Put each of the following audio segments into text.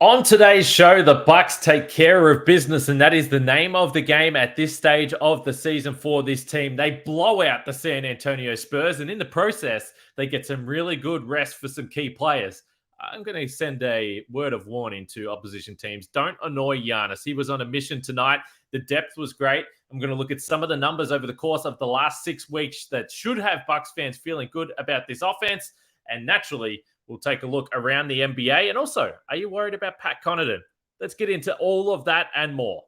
On today's show, the Bucks take care of business, and that is the name of the game at this stage of the season for this team. They blow out the San Antonio Spurs, and in the process, they get some really good rest for some key players. I'm going to send a word of warning to opposition teams. Don't annoy Giannis. He was on a mission tonight. The depth was great. I'm going to look at some of the numbers over the course of the last 6 weeks that should have Bucks fans feeling good about this offense. And naturally, we'll take a look around the NBA. And also, are you worried about Pat Connaughton? Let's get into all of that and more.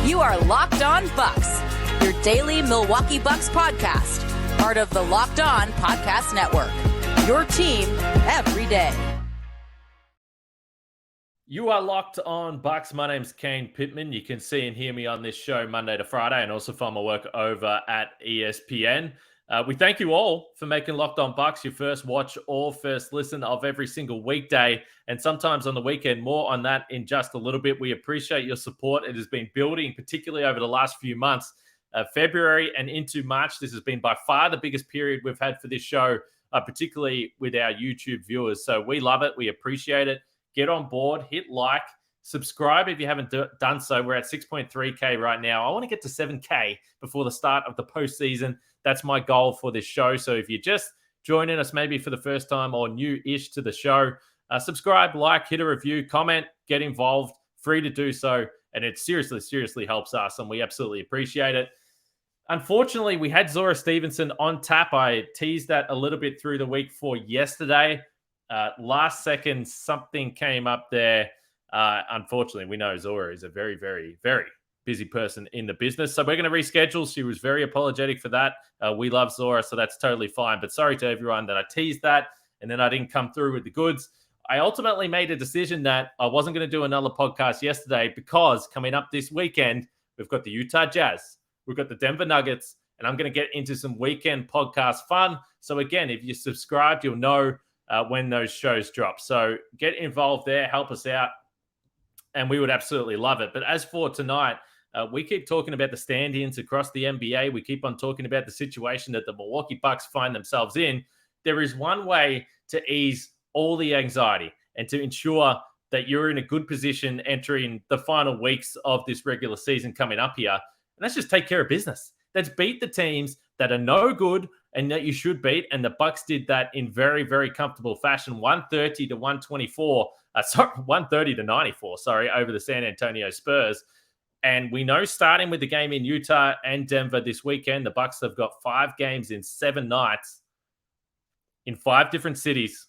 You are Locked On Bucks, your daily Milwaukee Bucks podcast, part of the Locked On Podcast Network, your team every day. You are Locked On Bucks. My name's Kane Pittman. You can see and hear me on this show Monday to Friday and also find my work over at ESPN. We thank you all for making Locked On Bucks your first watch or first listen of every single weekday, and sometimes on the weekend. More on that in just a little bit. We appreciate your support. It has been building, particularly over the last few months. February and into March, this has been by far the biggest period we've had for this show, particularly with our YouTube viewers. So we love it. We appreciate it. Get on board, hit like, subscribe if you haven't done so. We're at 6.3K right now. I want to get to 7K before the start of the postseason. That's my goal for this show. So if you're just joining us maybe for the first time or new-ish to the show, subscribe, like, hit a review, comment, get involved. Free to do so. And it seriously helps us, and we absolutely appreciate it. Unfortunately, we had Zora Stevenson on tap. I teased that a little bit through the week for yesterday. Last second, something came up there. Unfortunately, we know Zora is a very, very, very busy person in the business. So we're going to reschedule. She was very apologetic for that. We love Zora, so that's totally fine. But sorry to everyone that I teased that and then I didn't come through with the goods. I ultimately made a decision that I wasn't going to do another podcast yesterday because coming up this weekend, we've got the Utah Jazz, we've got the Denver Nuggets, and I'm going to get into some weekend podcast fun. So again, if you're subscribed, you'll know when those shows drop. So get involved there, help us out, and we would absolutely love it. But as for tonight, we keep talking about the stand-ins across the NBA. We keep on talking about the situation that the Milwaukee Bucks find themselves in. There is one way to ease all the anxiety and to ensure that you're in a good position entering the final weeks of this regular season coming up here. And that's just take care of business. Let's beat the teams that are no good and that you should beat. And the Bucks did that in very, very comfortable fashion. 130 to 124. 130 to 94, over the San Antonio Spurs. And we know starting with the game in Utah and Denver this weekend, the Bucks have got 5 games in 7 nights in 5 different cities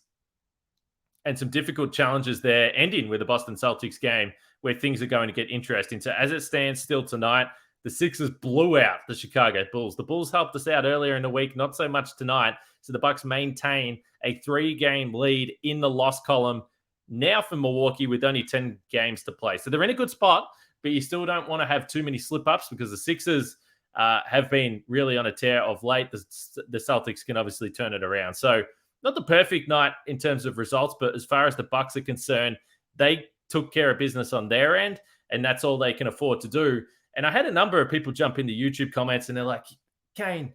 and some difficult challenges there, ending with the Boston Celtics game where things are going to get interesting. So as it stands still tonight, the Sixers blew out the Chicago Bulls. The Bulls helped us out earlier in the week, not so much tonight. So the Bucks maintain a 3-game lead in the loss column now for Milwaukee with only 10 games to play. So they're in a good spot, but you still don't want to have too many slip-ups because the Sixers have been really on a tear of late. The Celtics can obviously turn it around. So not the perfect night in terms of results, but as far as the Bucks are concerned, they took care of business on their end, and that's all they can afford to do. And I had a number of people jump into YouTube comments, and they're like, Kane,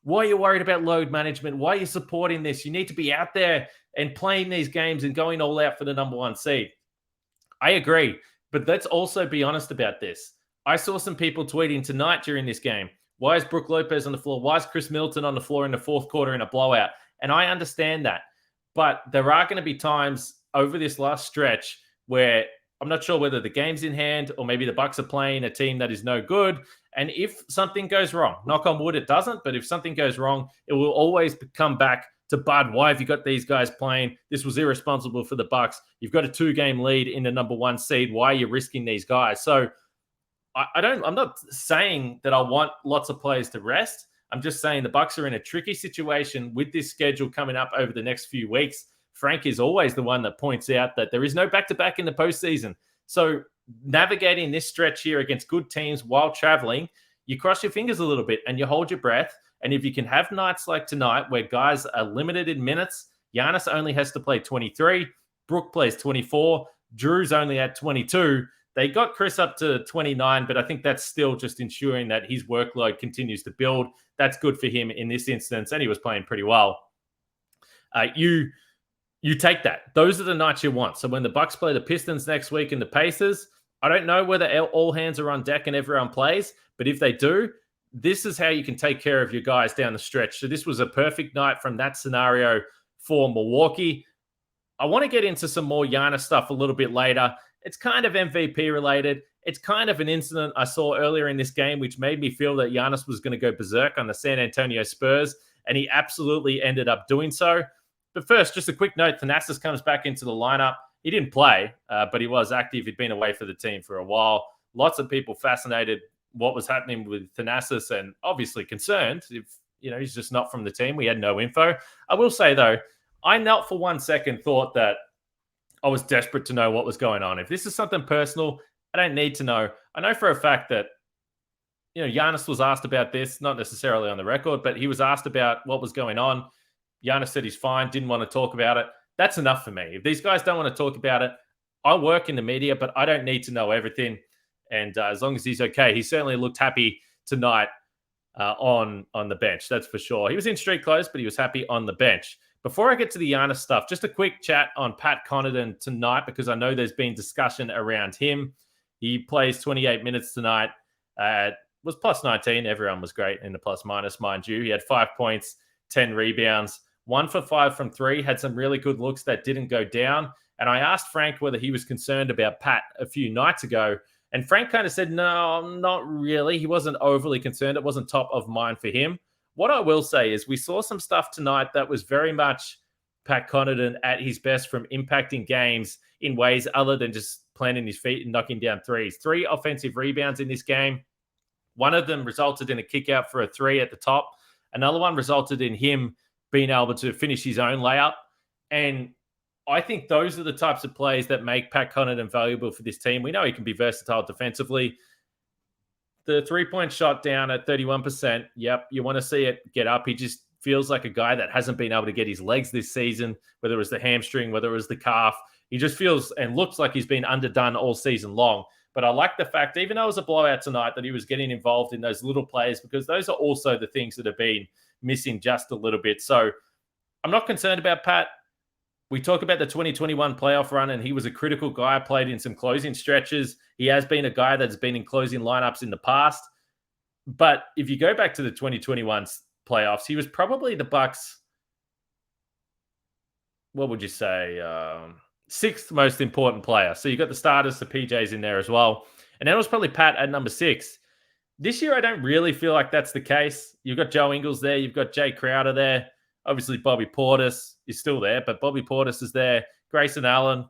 why are you worried about load management? Why are you supporting this? You need to be out there and playing these games and going all out for the number 1 seed. I agree, but let's also be honest about this. I saw some people tweeting tonight during this game, why is Brook Lopez on the floor? Why is Khris Middleton on the floor in the fourth quarter in a blowout? And I understand that. But there are going to be times over this last stretch where I'm not sure whether the game's in hand or maybe the Bucks are playing a team that is no good. And if something goes wrong, knock on wood, it doesn't. But if something goes wrong, it will always come back to Bud. Why have you got these guys playing? This was irresponsible for the Bucks. You've got a 2-game lead in the number 1 seed. Why are you risking these guys? So I'm not saying that I want lots of players to rest. I'm just saying the Bucks are in a tricky situation with this schedule coming up over the next few weeks. Frank is always the one that points out that there is no back-to-back in the postseason. So navigating this stretch here against good teams while traveling, you cross your fingers a little bit and you hold your breath. And if you can have nights like tonight where guys are limited in minutes, Giannis only has to play 23, Brook plays 24, Drew's only at 22. They got Khris up to 29, but I think that's still just ensuring that his workload continues to build. That's good for him in this instance, and he was playing pretty well. You you take that. Those are the nights you want. So when the Bucks play the Pistons next week and the Pacers, I don't know whether all hands are on deck and everyone plays, but if they do, this is how you can take care of your guys down the stretch. So this was a perfect night from that scenario for Milwaukee. I want to get into some more Giannis stuff a little bit later. It's kind of MVP related. It's kind of an incident I saw earlier in this game, which made me feel that Giannis was going to go berserk on the San Antonio Spurs, and he absolutely ended up doing so. But first, just a quick note, Thanasis comes back into the lineup. He didn't play, but he was active. He'd been away for the team for a while. Lots of people fascinated what was happening with Thanasis and obviously concerned if, he's just not from the team. We had no info. I will say, though, I not for 1 second thought that I was desperate to know what was going on. If this is something personal, I don't need to know. I know for a fact that, Giannis was asked about this, not necessarily on the record, but he was asked about what was going on. Giannis said he's fine, didn't want to talk about it. That's enough for me. If these guys don't want to talk about it, I work in the media, but I don't need to know everything. And as long as he's okay, he certainly looked happy tonight on the bench. That's for sure. He was in street clothes, but he was happy on the bench. Before I get to the Giannis stuff, just a quick chat on Pat Connaughton tonight, because I know there's been discussion around him. He plays 28 minutes tonight. Was plus 19. Everyone was great in the plus minus, mind you. He had 5 points, 10 rebounds, 1 for 5 from 3, had some really good looks that didn't go down. And I asked Frank whether he was concerned about Pat a few nights ago. And Frank kind of said, no, not really. He wasn't overly concerned. It wasn't top of mind for him. What I will say is we saw some stuff tonight that was very much Pat Connaughton at his best from impacting games in ways other than just planting his feet and knocking down threes. 3 offensive rebounds in this game. One of them resulted in a kick out for a 3 at the top. Another one resulted in him being able to finish his own layup. And I think those are the types of plays that make Pat Connaughton valuable for this team. We know he can be versatile defensively. The 3-point shot down at 31%. Yep, you want to see it get up. He just feels like a guy that hasn't been able to get his legs this season, whether it was the hamstring, whether it was the calf. He just feels and looks like he's been underdone all season long. But I like the fact, even though it was a blowout tonight, that he was getting involved in those little plays, because those are also the things that have been missing just a little bit. So I'm not concerned about Pat. We talk about the 2021 playoff run, and he was a critical guy, played in some closing stretches. He has been a guy that's been in closing lineups in the past. But if you go back to the 2021 playoffs, he was probably the Bucks, what would you say, 6th most important player. So you got the starters, the PJs in there as well. And then it was probably Pat at number 6. This year, I don't really feel like that's the case. You've got Joe Ingles there. You've got Jay Crowder there. Obviously, Bobby Portis is still there, but Bobby Portis is there. Grayson Allen.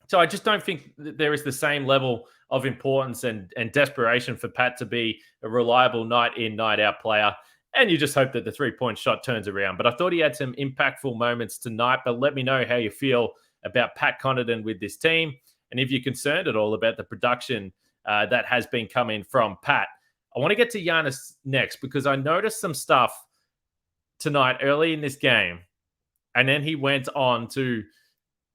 So I just don't think that there is the same level of importance and desperation for Pat to be a reliable night in, night out player. And you just hope that the 3-point shot turns around. But I thought he had some impactful moments tonight. But let me know how you feel about Pat Connaughton with this team, and if you're concerned at all about the production that has been coming from Pat. I want to get to Giannis next, because I noticed some stuff tonight early in this game, and then he went on to,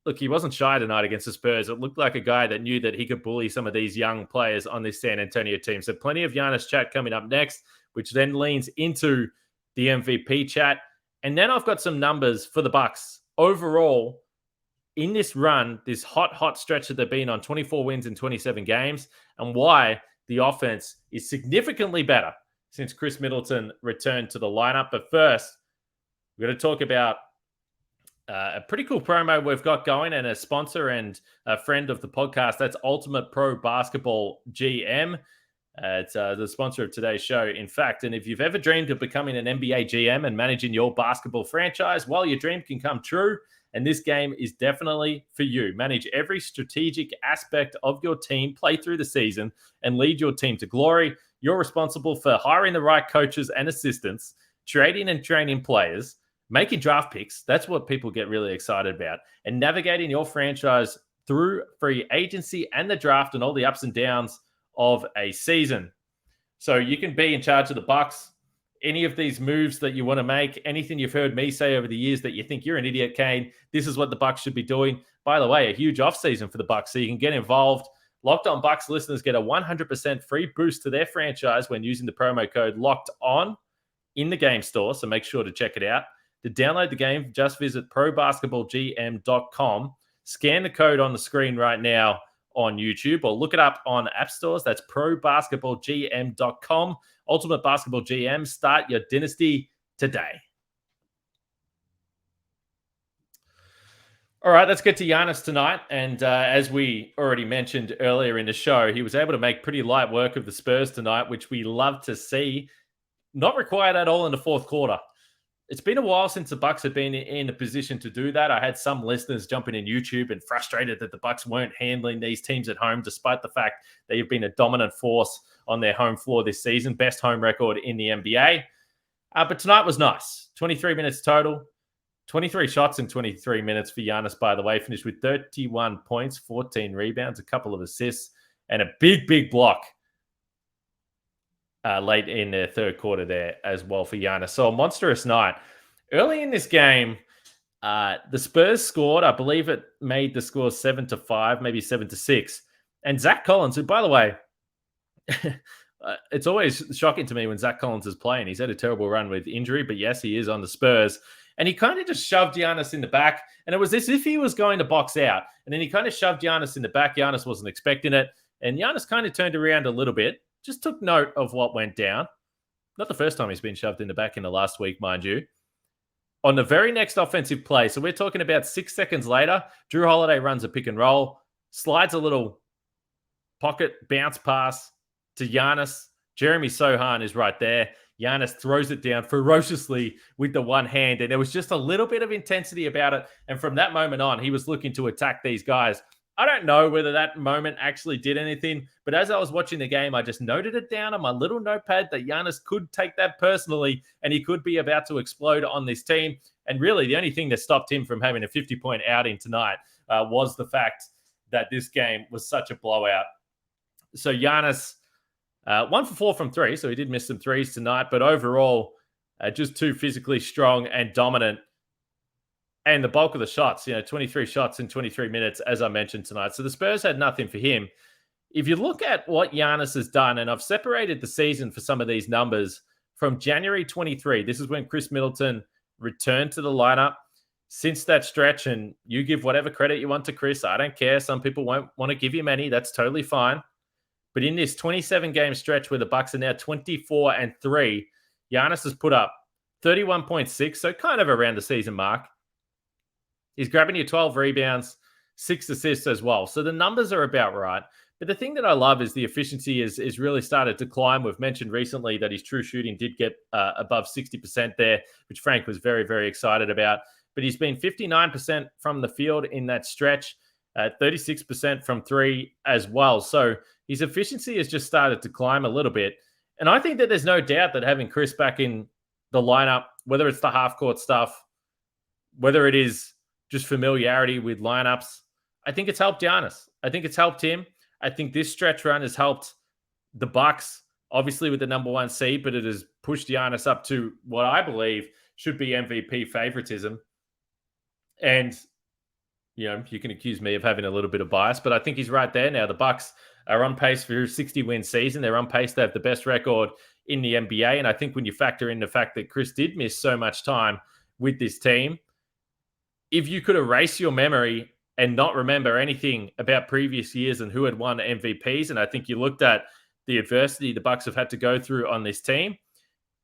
look, he wasn't shy tonight against the Spurs. It looked like a guy that knew that he could bully some of these young players on this San Antonio team. So plenty of Giannis chat coming up next, which then leans into the MVP chat. And then I've got some numbers for the Bucks overall in this run, this hot stretch that they've been on, 24 wins in 27 games, and why the offense is significantly better since Khris Middleton returned to the lineup. But first, we're going to talk about a pretty cool promo we've got going, and a sponsor and a friend of the podcast. That's Ultimate Pro Basketball GM. It's the sponsor of today's show, in fact. And if you've ever dreamed of becoming an NBA GM and managing your basketball franchise, well, your dream can come true. And this game is definitely for you. Manage every strategic aspect of your team, play through the season, and lead your team to glory. You're responsible for hiring the right coaches and assistants, trading and training players, making draft picks. That's what people get really excited about. And navigating your franchise through free agency and the draft and all the ups and downs of a season. So you can be in charge of the Bucks. Any of these moves that you want to make, anything you've heard me say over the years that you think you're an idiot, Kane, this is what the Bucks should be doing. By the way, a huge offseason for the Bucks, so you can get involved. Locked On Bucks listeners get a 100% free boost to their franchise when using the promo code Locked On in the game store, so make sure to check it out. To download the game, just visit probasketballgm.com. Scan the code on the screen right now on YouTube or look it up on app stores. That's probasketballgm.com. Ultimate Basketball GM. Start your dynasty today. All right, let's get to Giannis tonight. And as we already mentioned earlier in the show, he was able to make pretty light work of the Spurs tonight, which we love to see. Not required at all in the fourth quarter. It's been a while since the Bucks have been in a position to do that. I had some listeners jumping in YouTube and frustrated that the Bucks weren't handling these teams at home, despite the fact they have been a dominant force on their home floor this season. Best home record in the NBA. But tonight was nice. 23 minutes total. 23 shots in 23 minutes for Giannis, by the way. Finished with 31 points, 14 rebounds, a couple of assists, and a big block late in the third quarter there as well for Giannis. So a monstrous night. Early in this game, the Spurs scored. I believe it made the score 7-5, maybe 7-6. And Zach Collins, who, by the way, it's always shocking to me when Zach Collins is playing. He's had a terrible run with injury, but yes, he is on the Spurs. And he kind of just shoved Giannis in the back. And it was as if he was going to box out. And then he kind of shoved Giannis in the back. Giannis wasn't expecting it. And Giannis kind of turned around a little bit. Just took note of what went down. Not the first time he's been shoved in the back in the last week, mind you. On the very next offensive play, so we're talking about 6 seconds later, Drew Holiday runs a pick and roll, slides a little pocket bounce pass to Giannis. Jeremy Sohan is right there. Giannis throws it down ferociously with the one hand, and there was just a little bit of intensity about it. And from that moment on, he was looking to attack these guys. I don't know whether that moment actually did anything, but as I was watching the game, I just noted it down on my little notepad that Giannis could take that personally, and he could be about to explode on this team. And really, the only thing that stopped him from having a 50-point outing tonight was the fact that this game was such a blowout. So Giannis, 1 for 4 from 3, so he did miss some threes tonight, but overall, just too physically strong and dominant. And the bulk of the shots, 23 shots in 23 minutes, as I mentioned tonight. So the Spurs had nothing for him. If you look at what Giannis has done, and I've separated the season for some of these numbers from January 23, this is when Khris Middleton returned to the lineup. Since that stretch, and you give whatever credit you want to Khris, I don't care. Some people won't want to give you many. That's totally fine. But in this 27-game stretch where the Bucks are now 24-3, Giannis has put up 31.6, so kind of around the season mark. He's grabbing you 12 rebounds, 6 assists as well. So the numbers are about right. But the thing that I love is the efficiency is really started to climb. We've mentioned recently that his true shooting did get above 60% there, which Frank was very, very excited about. But he's been 59% from the field in that stretch, 36% from 3 as well. So his efficiency has just started to climb a little bit. And I think that there's no doubt that having Khris back in the lineup, whether it's the half-court stuff, whether it is just familiarity with lineups, I think it's helped Giannis. I think it's helped him. I think this stretch run has helped the Bucks, obviously with the number 1 seed, but it has pushed Giannis up to what I believe should be MVP favoritism. And, you can accuse me of having a little bit of bias, but I think he's right there now. The Bucks are on pace for a 60-win season. They're on pace to have the best record in the NBA. And I think when you factor in the fact that Khris did miss so much time with this team, if you could erase your memory and not remember anything about previous years and who had won MVPs, and I think you looked at the adversity the Bucks have had to go through on this team,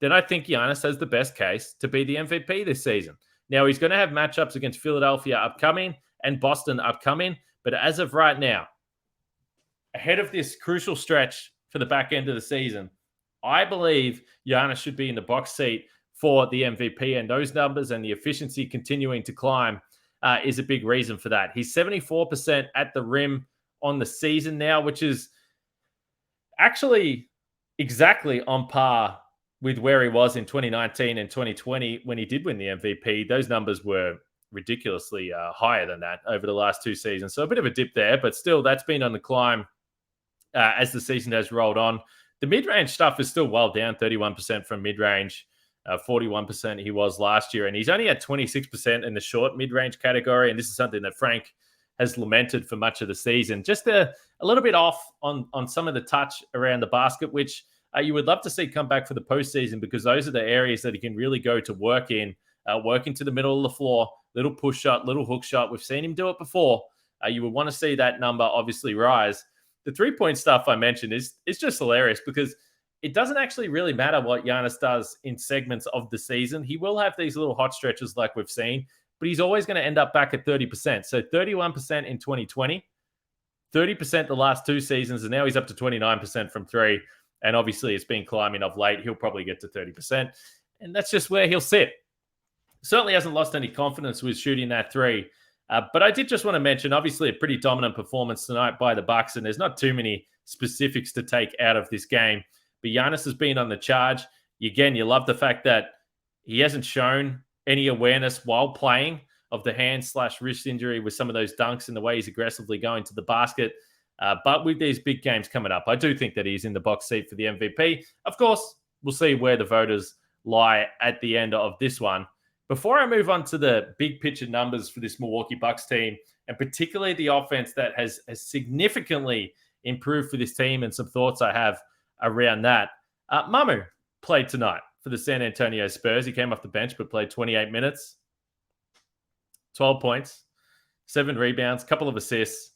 then I think Giannis has the best case to be the MVP this season. Now, he's going to have matchups against Philadelphia upcoming and Boston upcoming, but as of right now, ahead of this crucial stretch for the back end of the season, I believe Giannis should be in the box seat for the MVP, and those numbers and the efficiency continuing to climb is a big reason for that. He's 74% at the rim on the season now, which is actually exactly on par with where he was in 2019 and 2020 when he did win the MVP. Those numbers were ridiculously higher than that over the last 2 seasons. So a bit of a dip there, but still that's been on the climb as the season has rolled on. The mid-range stuff is still well down, 31% from mid-range. 41% he was last year, and he's only at 26% in the short mid-range category, and this is something that Frank has lamented for much of the season. Just a little bit off on some of the touch around the basket, which you would love to see come back for the postseason, because those are the areas that he can really go to work in working to the middle of the floor, little push shot, little hook shot. We've seen him do it before. You would want to see that number obviously rise. The 3-point stuff I mentioned is just hilarious because it doesn't actually really matter what Giannis does in segments of the season. He will have these little hot stretches like we've seen, but he's always going to end up back at 30%. So 31% in 2020, 30% the last 2 seasons, and now he's up to 29% from 3. And obviously it's been climbing of late. He'll probably get to 30%. And that's just where he'll sit. Certainly hasn't lost any confidence with shooting that 3. But I did just want to mention, obviously, a pretty dominant performance tonight by the Bucks, and there's not too many specifics to take out of this game. But Giannis has been on the charge. Again, you love the fact that he hasn't shown any awareness while playing of the hand/wrist injury with some of those dunks and the way he's aggressively going to the basket. But with these big games coming up, I do think that he's in the box seat for the MVP. Of course, we'll see where the voters lie at the end of this one. Before I move on to the big picture numbers for this Milwaukee Bucks team, and particularly the offense that has significantly improved for this team and some thoughts I have around that. Mamu played tonight for the San Antonio Spurs. He came off the bench but played 28 minutes, 12 points, 7 rebounds, couple of assists.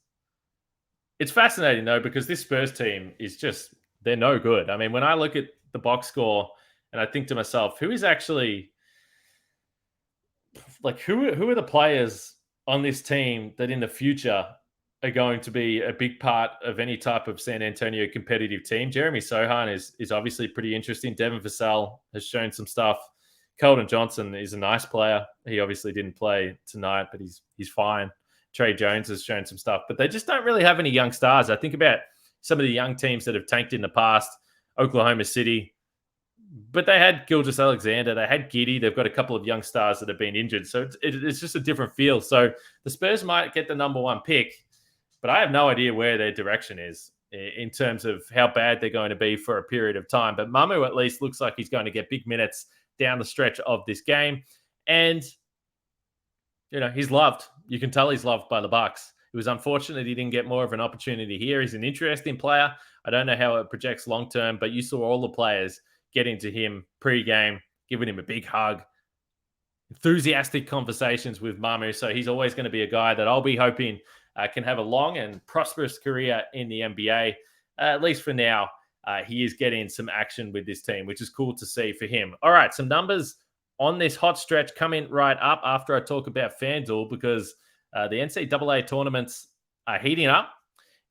It's fascinating, though, because this Spurs team is just, they're no good. I mean, when I look at the box score and I think to myself, who is actually... like who are the players on this team that in the future are going to be a big part of any type of San Antonio competitive team? Jeremy Sohan is obviously pretty interesting. Devin Vassell has shown some stuff. Keldon Johnson is a nice player. He obviously didn't play tonight, but he's fine. Trey Jones has shown some stuff, but they just don't really have any young stars. I think about some of the young teams that have tanked in the past. Oklahoma City, but they had Gilgeous-Alexander, they had Giddey, they've got a couple of young stars that have been injured. So it's just a different feel. So the Spurs might get the number 1 pick, but I have no idea where their direction is in terms of how bad they're going to be for a period of time. But Mamu at least looks like he's going to get big minutes down the stretch of this game. And, you know, he's loved. You can tell he's loved by the Bucks. It was unfortunate he didn't get more of an opportunity here. He's an interesting player. I don't know how it projects long-term, but you saw all the players getting to him pre-game, giving him a big hug, enthusiastic conversations with Mamu. So he's always going to be a guy that I'll be hoping can have a long and prosperous career in the NBA. At least for now, he is getting some action with this team, which is cool to see for him. All right, some numbers on this hot stretch coming right up after I talk about FanDuel, because the NCAA tournaments are heating up,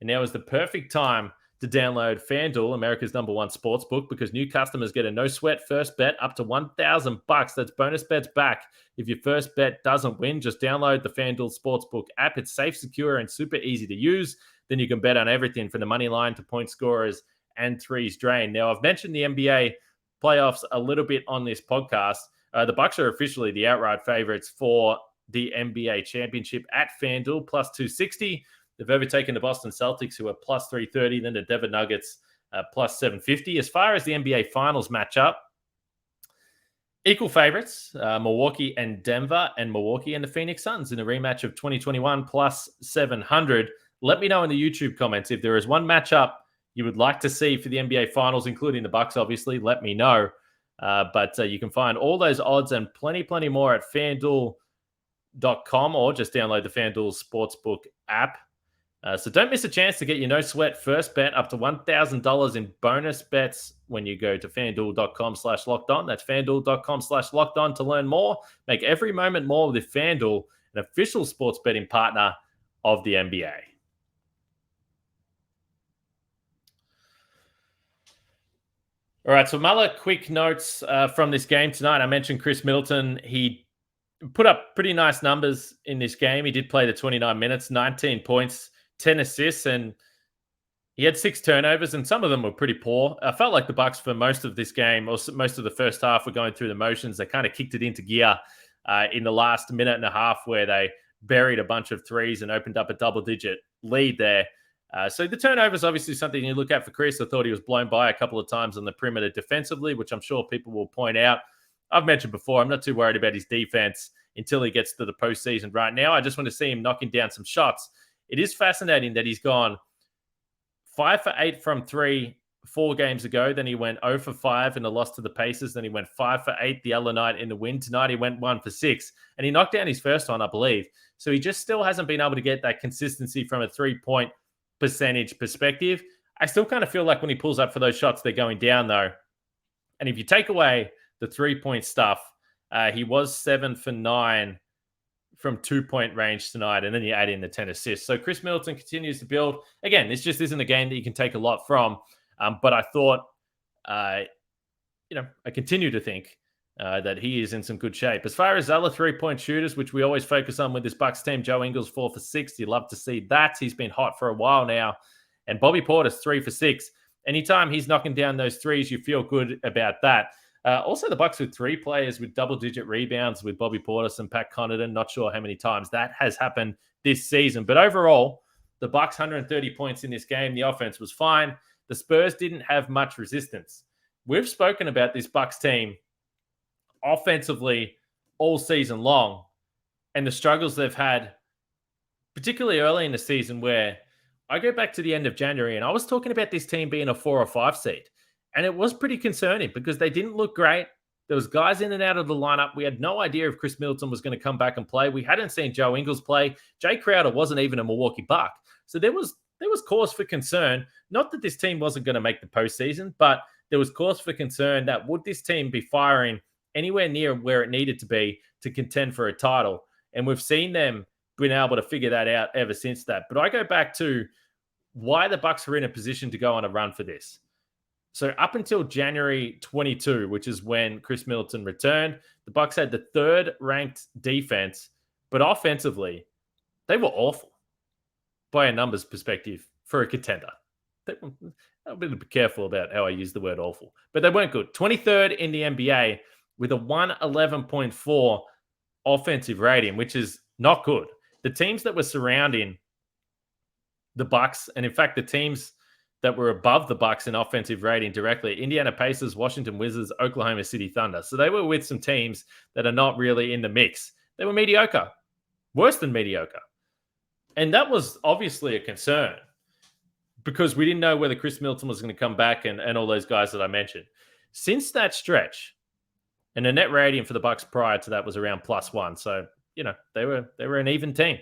and now is the perfect time to download FanDuel, America's #1 sportsbook, because new customers get a no-sweat first bet up to $1,000. That's bonus bets back if your first bet doesn't win. Just download the FanDuel Sportsbook app. It's safe, secure, and super easy to use. Then you can bet on everything from the money line to point scorers and threes drained. Now, I've mentioned the NBA playoffs a little bit on this podcast. The Bucks are officially the outright favorites for the NBA championship at FanDuel, plus 260. They've overtaken the Boston Celtics, who are plus 330, then the Denver Nuggets, plus 750. As far as the NBA Finals matchup, equal favorites, Milwaukee and Denver, and Milwaukee and the Phoenix Suns in a rematch of 2021, plus 700. Let me know in the YouTube comments if there is one matchup you would like to see for the NBA Finals, including the Bucks, obviously. Let me know. But you can find all those odds and plenty more at FanDuel.com, or just download the FanDuel Sportsbook app. So don't miss a chance to get your no-sweat first bet up to $1,000 in bonus bets when you go to FanDuel.com/lockedon. That's FanDuel.com/lockedon to learn more. Make every moment more with FanDuel, an official sports betting partner of the NBA. All right, so some other quick notes from this game tonight. I mentioned Khris Middleton. He put up pretty nice numbers in this game. He did play the 29 minutes, 19 points, 10 assists, and he had 6 turnovers, and some of them were pretty poor. I felt like the Bucks for most of this game, or most of the first half, were going through the motions. They kind of kicked it into gear in the last minute and a half, where they buried a bunch of threes and opened up a double-digit lead there. So the turnover is obviously something you look at for Khris. I thought he was blown by a couple of times on the perimeter defensively, which I'm sure people will point out. I've mentioned before, I'm not too worried about his defense until he gets to the postseason. Right now, I just want to see him knocking down some shots. It is fascinating that he's gone 5 for 8 from 3 4 games ago. Then he went 0 for 5 in the loss to the Pacers. Then he went 5 for 8 the other night in the win. Tonight he went 1 for 6. And he knocked down his first one, I believe. So he just still hasn't been able to get that consistency from a 3-point percentage perspective. I still kind of feel like when he pulls up for those shots, they're going down, though. And if you take away the 3-point stuff, he was 7 for 9 from 2-point range tonight, and then you add in the 10 assists. So Khris Middleton continues to build. Again, this just isn't a game that you can take a lot from, but I thought, I continue to think that he is in some good shape. As far as other 3-point shooters, which we always focus on with this Bucks team, Joe Ingles 4 for 6. You love to see that. He's been hot for a while now. And Bobby Portis 3 for 6. Anytime he's knocking down those threes, you feel good about that. Also, the Bucks with 3 players with double-digit rebounds with Bobby Portis and Pat Connaughton. Not sure how many times that has happened this season. But overall, the Bucks 130 points in this game. The offense was fine. The Spurs didn't have much resistance. We've spoken about this Bucks team offensively all season long and the struggles they've had, particularly early in the season, where I go back to the end of January and I was talking about this team being a 4 or 5 seed. And it was pretty concerning because they didn't look great. There was guys in and out of the lineup. We had no idea if Khris Middleton was going to come back and play. We hadn't seen Joe Ingles play. Jay Crowder wasn't even a Milwaukee Buck. So there was cause for concern. Not that this team wasn't going to make the postseason, but there was cause for concern that would this team be firing anywhere near where it needed to be to contend for a title? And we've seen them been able to figure that out ever since that. But I go back to why the Bucks were in a position to go on a run for this. So up until January 22, which is when Khris Middleton returned, the Bucks had the 3rd ranked defense, but offensively, they were awful by a numbers perspective for a contender. I'm going to be careful about how I use the word awful, but they weren't good. 23rd in the NBA with a 111.4 offensive rating, which is not good. The teams that were surrounding the Bucks, and in fact, the teams that were above the Bucks in offensive rating directly, Indiana Pacers, Washington Wizards, Oklahoma City Thunder. So they were with some teams that are not really in the mix. They were mediocre, worse than mediocre. And that was obviously a concern because we didn't know whether Khris Middleton was going to come back and all those guys that I mentioned. Since that stretch, and the net rating for the Bucks prior to that was around +1. So, they were an even team.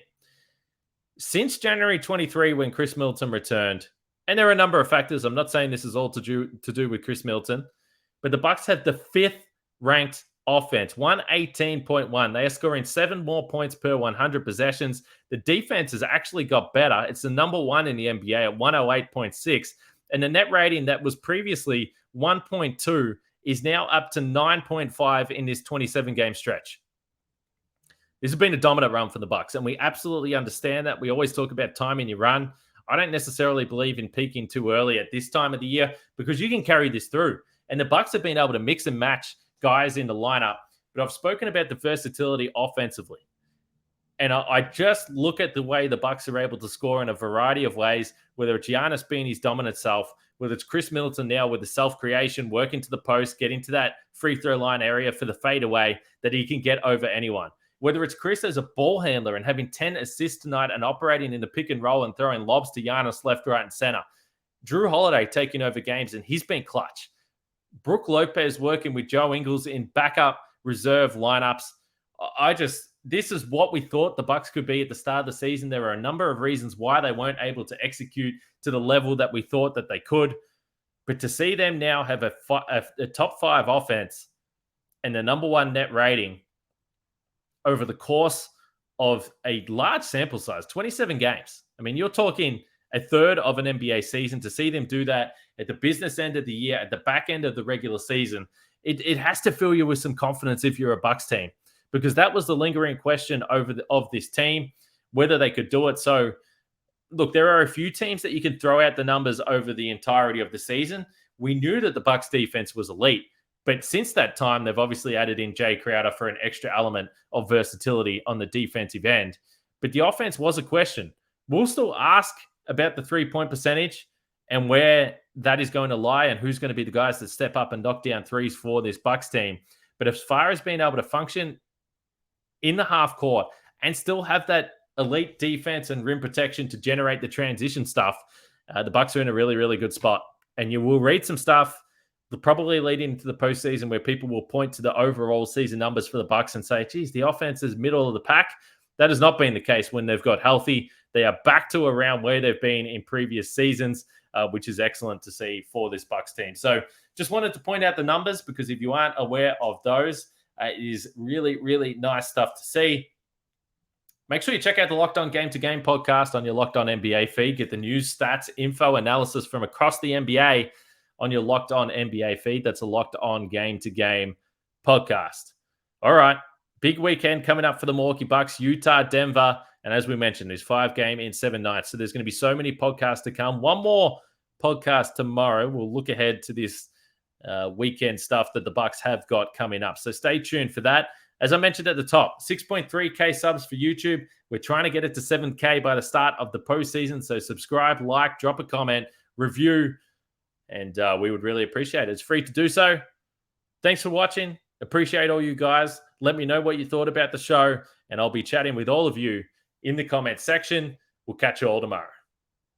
Since January 23, when Khris Middleton returned, and there are a number of factors. I'm not saying this is all to do with Khris Middleton, but the Bucks have the 5th ranked offense, 118.1. They are scoring 7 more points per 100 possessions. The defense has actually got better. It's the number 1 in the NBA at 108.6. And the net rating that was previously 1.2 is now up to 9.5 in this 27-game stretch. This has been a dominant run for the Bucks, and we absolutely understand that. We always talk about timing your run. I don't necessarily believe in peaking too early at this time of the year because you can carry this through. And the Bucks have been able to mix and match guys in the lineup. But I've spoken about the versatility offensively. And I just look at the way the Bucks are able to score in a variety of ways, whether it's Giannis being his dominant self, whether it's Khris Middleton now with the self-creation, working to the post, getting to that free throw line area for the fadeaway that he can get over anyone. Whether it's Khris as a ball handler and having 10 assists tonight and operating in the pick and roll and throwing lobs to Giannis left, right, and center. Drew Holiday taking over games, and he's been clutch. Brook Lopez working with Joe Ingles in backup reserve lineups. This is what we thought the Bucks could be at the start of the season. There are a number of reasons why they weren't able to execute to the level that we thought that they could. But to see them now have a top 5 offense and the number 1 net rating over the course of a large sample size, 27 games. I mean, you're talking a third of an NBA season. To see them do that at the business end of the year, at the back end of the regular season, it has to fill you with some confidence if you're a Bucks team, because that was the lingering question of this team, whether they could do it. So, look, there are a few teams that you can throw out the numbers over the entirety of the season. We knew that the Bucks defense was elite. But since that time, they've obviously added in Jay Crowder for an extra element of versatility on the defensive end. But the offense was a question. We'll still ask about the 3-point percentage and where that is going to lie and who's going to be the guys that step up and knock down threes for this Bucks team. But as far as being able to function in the half court and still have that elite defense and rim protection to generate the transition stuff, the Bucks are in a really, really good spot. And you will read some stuff probably leading into the postseason where people will point to the overall season numbers for the Bucks and say, geez, the offense is middle of the pack. That has not been the case when they've got healthy. They are back to around where they've been in previous seasons, which is excellent to see for this Bucks team. So just wanted to point out the numbers because if you aren't aware of those, it is really, really nice stuff to see. Make sure you check out the Locked On Game to Game podcast on your Locked On NBA feed. Get the news, stats, info, analysis from across the NBA on your Locked On NBA feed. That's a Locked On Game to Game podcast. All right. Big weekend coming up for the Milwaukee Bucks, Utah, Denver. And as we mentioned, there's 5 games in 7 nights. So there's going to be so many podcasts to come. One more podcast tomorrow. We'll look ahead to this weekend stuff that the Bucks have got coming up. So stay tuned for that. As I mentioned at the top, 6.3K subs for YouTube. We're trying to get it to 7K by the start of the postseason. So subscribe, like, drop a comment, review, and we would really appreciate it. It's free to do so. Thanks for watching. Appreciate all you guys. Let me know what you thought about the show, and I'll be chatting with all of you in the comments section. We'll catch you all tomorrow.